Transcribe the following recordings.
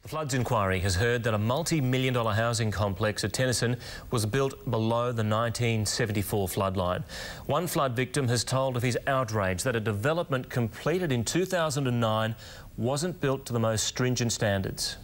The Floods Inquiry has heard that a multi-million-dollar housing complex at Tennyson was built below the 1974 floodline. One flood victim has told of his outrage that a development completed in 2009 wasn't built to the most stringent standards.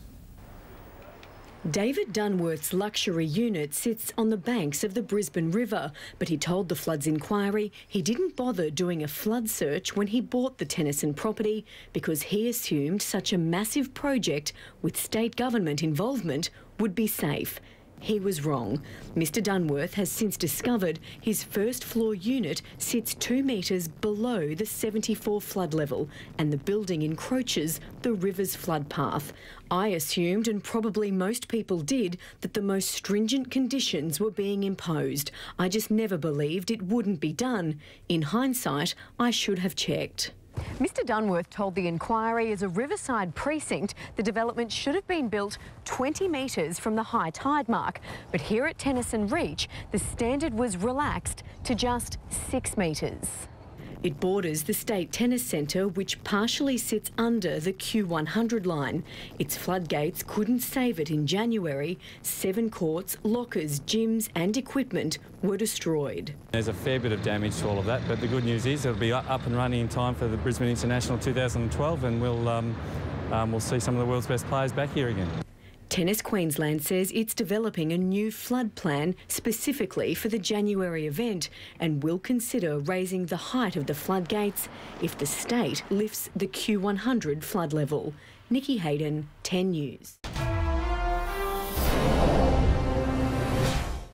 David Dunworth's luxury unit sits on the banks of the Brisbane River, but he told the Floods Inquiry he didn't bother doing a flood search when he bought the Tennyson property because he assumed such a massive project with state government involvement would be safe. He was wrong. Mr Dunworth has since discovered his first floor unit sits 2 metres below the 74 flood level and the building encroaches the river's flood path. I assumed, and probably most people did, that the most stringent conditions were being imposed. I just never believed it wouldn't be done. In hindsight, I should have checked. Mr Dunworth told the Inquiry as a riverside precinct the development should have been built 20 metres from the high tide mark, but here at Tennyson Reach the standard was relaxed to just 6 metres. It borders the State Tennis Centre, which partially sits under the Q100 line. Its floodgates couldn't save it in January. 7 courts, lockers, gyms and equipment were destroyed. There's a fair bit of damage to all of that, but the good news is it'll be up and running in time for the Brisbane International 2012 and we'll see some of the world's best players back here again. Tennis Queensland says it's developing a new flood plan specifically for the January event and will consider raising the height of the floodgates if the state lifts the Q100 flood level. Nikki Hayden, 10 News.